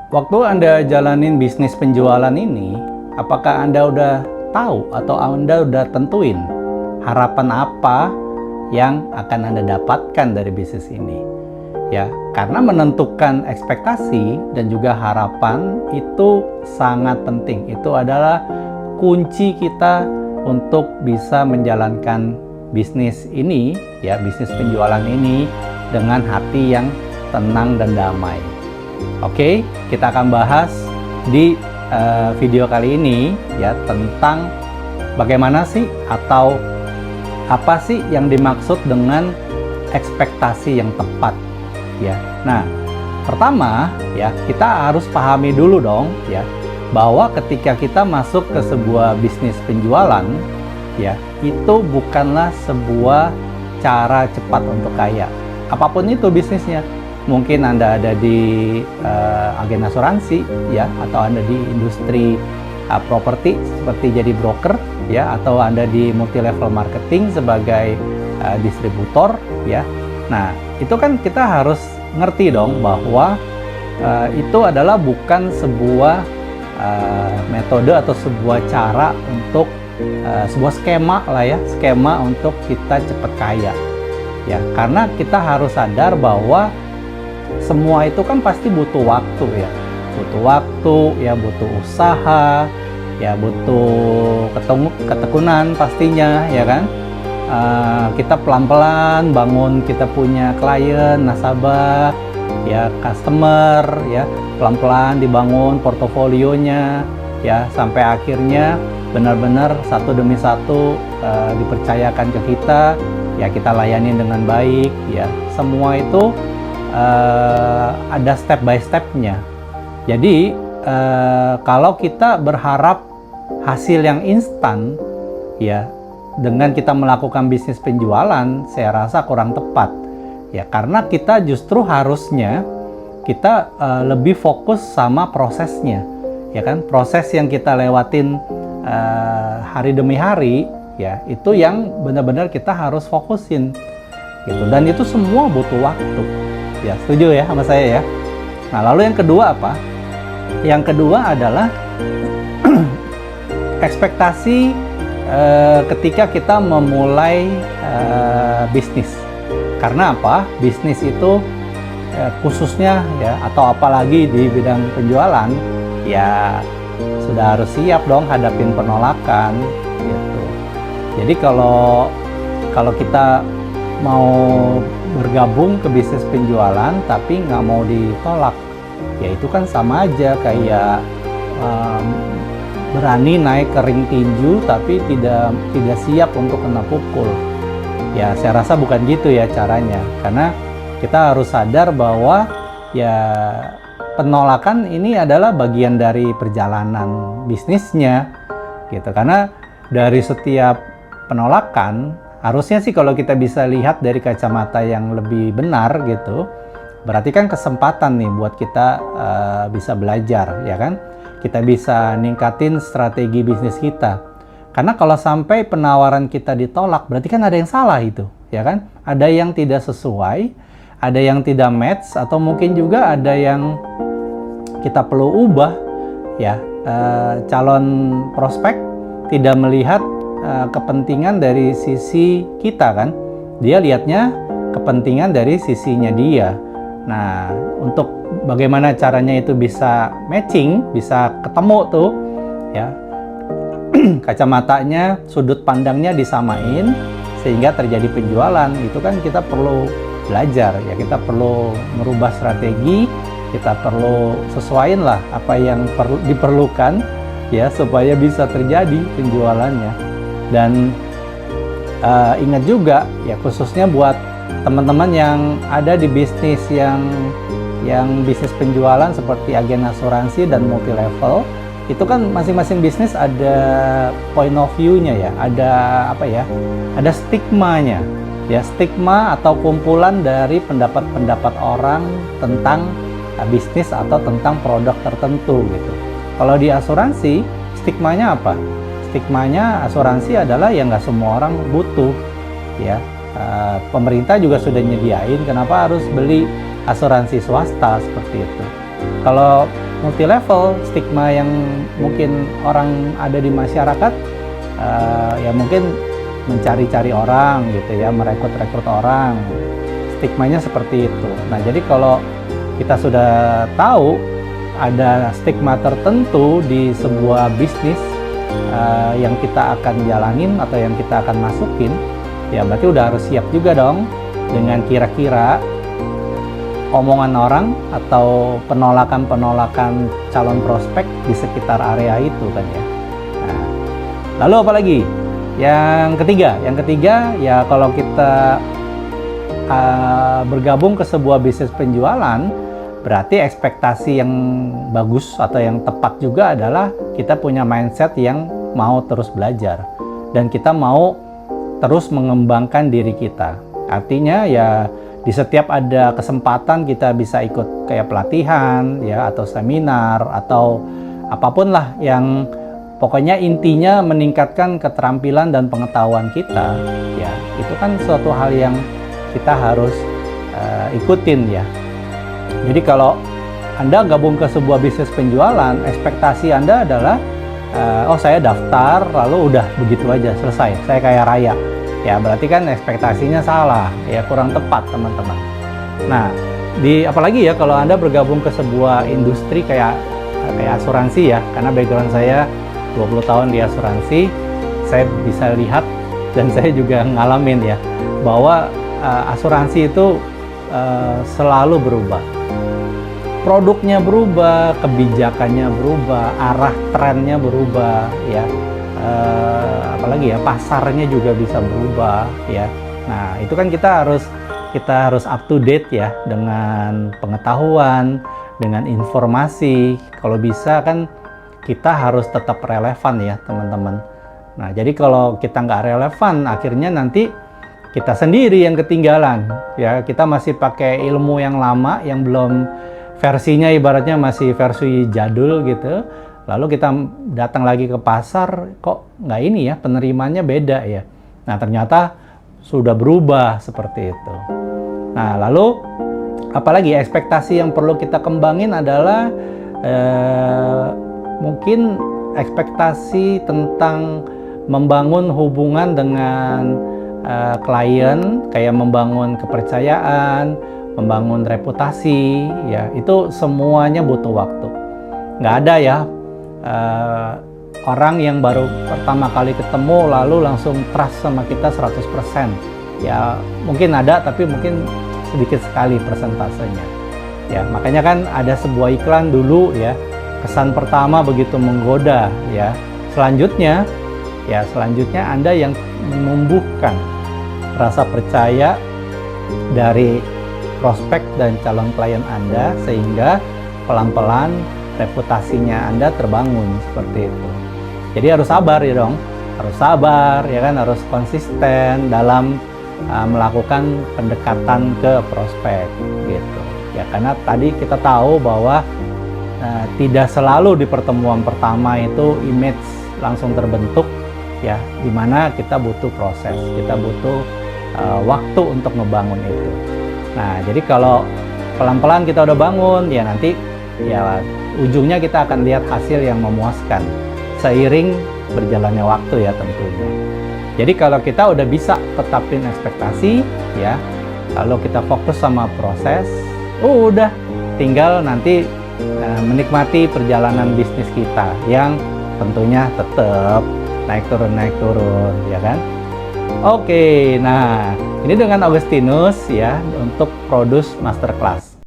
waktu Anda jalanin bisnis penjualan ini, apakah Anda udah tahu atau Anda udah tentuin harapan apa yang akan Anda dapatkan dari bisnis ini? Ya, karena menentukan ekspektasi dan juga harapan itu sangat penting. Itu adalah kunci kita untuk bisa menjalankan bisnis ini, ya, bisnis penjualan ini dengan hati yang tenang dan damai. Oke, kita akan bahas di video kali ini ya tentang bagaimana sih atau apa sih yang dimaksud dengan ekspektasi yang tepat. Ya, nah, pertama ya kita harus pahami dulu dong ya bahwa ketika kita masuk ke sebuah bisnis penjualan ya itu bukanlah sebuah cara cepat untuk kaya. Apapun itu bisnisnya, mungkin Anda ada di agen asuransi ya atau Anda di industri properti seperti jadi broker ya atau Anda di multi level marketing sebagai distributor ya. Nah, itu kan kita harus ngerti dong bahwa itu adalah bukan sebuah metode atau sebuah cara untuk sebuah skema lah ya, skema untuk kita cepat kaya. Ya, karena kita harus sadar bahwa semua itu kan pasti butuh waktu ya. Butuh waktu, ya butuh usaha, ya butuh ketekunan pastinya ya kan. Kita pelan-pelan bangun kita punya klien, nasabah, ya customer, ya pelan-pelan dibangun portofolionya, ya sampai akhirnya benar-benar satu demi satu dipercayakan ke kita, ya kita layani dengan baik, ya semua itu ada step by stepnya. Jadi kalau kita berharap hasil yang instan, ya dengan kita melakukan bisnis penjualan, saya rasa kurang tepat. Ya, karena kita justru harusnya kita lebih fokus sama prosesnya, ya kan? Proses yang kita lewatin hari demi hari, ya itu yang benar-benar kita harus fokusin, gitu. Dan itu semua butuh waktu. Ya, setuju ya sama saya ya. Nah, lalu yang kedua apa? Yang kedua adalah ekspektasi ketika kita memulai bisnis. Karena apa? Bisnis itu khususnya ya atau apalagi di bidang penjualan ya sudah harus siap dong hadapin penolakan gitu. Jadi kalau kita mau bergabung ke bisnis penjualan tapi nggak mau ditolak, ya itu kan sama aja kayak berani naik ke ring tinju tapi tidak siap untuk kena pukul. Ya saya rasa bukan gitu ya caranya, karena kita harus sadar bahwa ya penolakan ini adalah bagian dari perjalanan bisnisnya gitu. Karena dari setiap penolakan harusnya sih kalau kita bisa lihat dari kacamata yang lebih benar gitu, berarti kan kesempatan nih buat kita bisa belajar ya kan. Kita bisa ningkatin strategi bisnis kita. Karena kalau sampai penawaran kita ditolak, berarti kan ada yang salah itu, ya kan? Ada yang tidak sesuai, ada yang tidak match, atau mungkin juga ada yang kita perlu ubah, ya. Calon prospek tidak melihat kepentingan dari sisi kita kan? Dia lihatnya kepentingan dari sisinya dia. Nah, untuk bagaimana caranya itu bisa matching, bisa ketemu tuh, ya kacamatanya, sudut pandangnya disamain sehingga terjadi penjualan. Itu kan kita perlu belajar, ya kita perlu merubah strategi, kita perlu sesuaiin lah apa yang diperlukan, ya supaya bisa terjadi penjualannya. Dan ingat juga, ya khususnya buat teman-teman yang ada di bisnis yang bisnis penjualan seperti agen asuransi dan multi level, itu kan masing-masing bisnis ada point of view-nya ya, ada apa ya, ada stigmanya ya, stigma atau kumpulan dari pendapat-pendapat orang tentang bisnis atau tentang produk tertentu gitu. Kalau di asuransi, stigmanya apa? Stigmanya asuransi adalah ya nggak semua orang butuh ya. Pemerintah juga sudah nyediain, kenapa harus beli asuransi swasta seperti itu. Kalau multi level, stigma yang mungkin orang ada di masyarakat, ya mungkin mencari-cari orang gitu ya, merekrut orang, stigmanya seperti itu. Nah, jadi kalau kita sudah tahu ada stigma tertentu di sebuah bisnis yang kita akan jalanin atau yang kita akan masukin, ya berarti udah harus siap juga dong dengan kira-kira omongan orang atau penolakan-penolakan calon prospek di sekitar area itu kan ya. Nah, lalu apa lagi? Yang ketiga ya kalau kita bergabung ke sebuah bisnis penjualan, berarti ekspektasi yang bagus atau yang tepat juga adalah kita punya mindset yang mau terus belajar dan kita mau terus mengembangkan diri kita. Artinya ya di setiap ada kesempatan kita bisa ikut kayak pelatihan ya atau seminar atau apapun lah yang pokoknya intinya meningkatkan keterampilan dan pengetahuan kita, ya itu kan suatu hal yang kita harus ikutin ya. Jadi kalau Anda gabung ke sebuah bisnis penjualan, ekspektasi Anda adalah oh saya daftar lalu udah begitu aja selesai, saya kaya raya. Ya berarti kan ekspektasinya salah, ya kurang tepat teman-teman. Nah, apalagi ya kalau Anda bergabung ke sebuah industri kayak asuransi ya, karena background saya 20 tahun di asuransi, saya bisa lihat dan saya juga ngalamin ya bahwa asuransi itu selalu berubah. Produknya berubah, kebijakannya berubah, arah trennya berubah ya. Apalagi ya pasarnya juga bisa berubah ya. Nah, itu kan kita harus up to date ya dengan pengetahuan, dengan informasi. Kalau bisa kan kita harus tetap relevan ya teman-teman. Nah, jadi kalau kita nggak relevan, akhirnya nanti kita sendiri yang ketinggalan ya. Kita masih pakai ilmu yang lama yang belum versinya, ibaratnya masih versi jadul gitu. Lalu kita datang lagi ke pasar, kok nggak ini ya, penerimanya beda ya. Nah, ternyata sudah berubah seperti itu. Nah, lalu apalagi ekspektasi yang perlu kita kembangin adalah mungkin ekspektasi tentang membangun hubungan dengan klien, kayak membangun kepercayaan, membangun reputasi, ya itu semuanya butuh waktu. Nggak ada ya orang yang baru pertama kali ketemu lalu langsung trust sama kita 100%. Ya mungkin ada, tapi mungkin sedikit sekali persentasenya. Ya makanya kan ada sebuah iklan dulu ya, kesan pertama begitu menggoda ya. Selanjutnya Anda yang menumbuhkan rasa percaya dari prospek dan calon klien Anda sehingga pelan-pelan reputasinya Anda terbangun seperti itu. Jadi harus sabar ya dong, harus sabar ya kan, harus konsisten dalam melakukan pendekatan ke prospek gitu. Ya karena tadi kita tahu bahwa tidak selalu di pertemuan pertama itu image langsung terbentuk ya, dimana kita butuh proses, kita butuh waktu untuk ngebangun itu. Nah jadi kalau pelan-pelan kita udah bangun ya nanti ya ujungnya kita akan lihat hasil yang memuaskan seiring berjalannya waktu ya tentunya. Jadi kalau kita udah bisa tetapin ekspektasi ya, lalu kita fokus sama proses, udah tinggal nanti menikmati perjalanan bisnis kita yang tentunya tetap naik turun ya kan. Oke, nah ini dengan Augustinus ya untuk Produce Masterclass.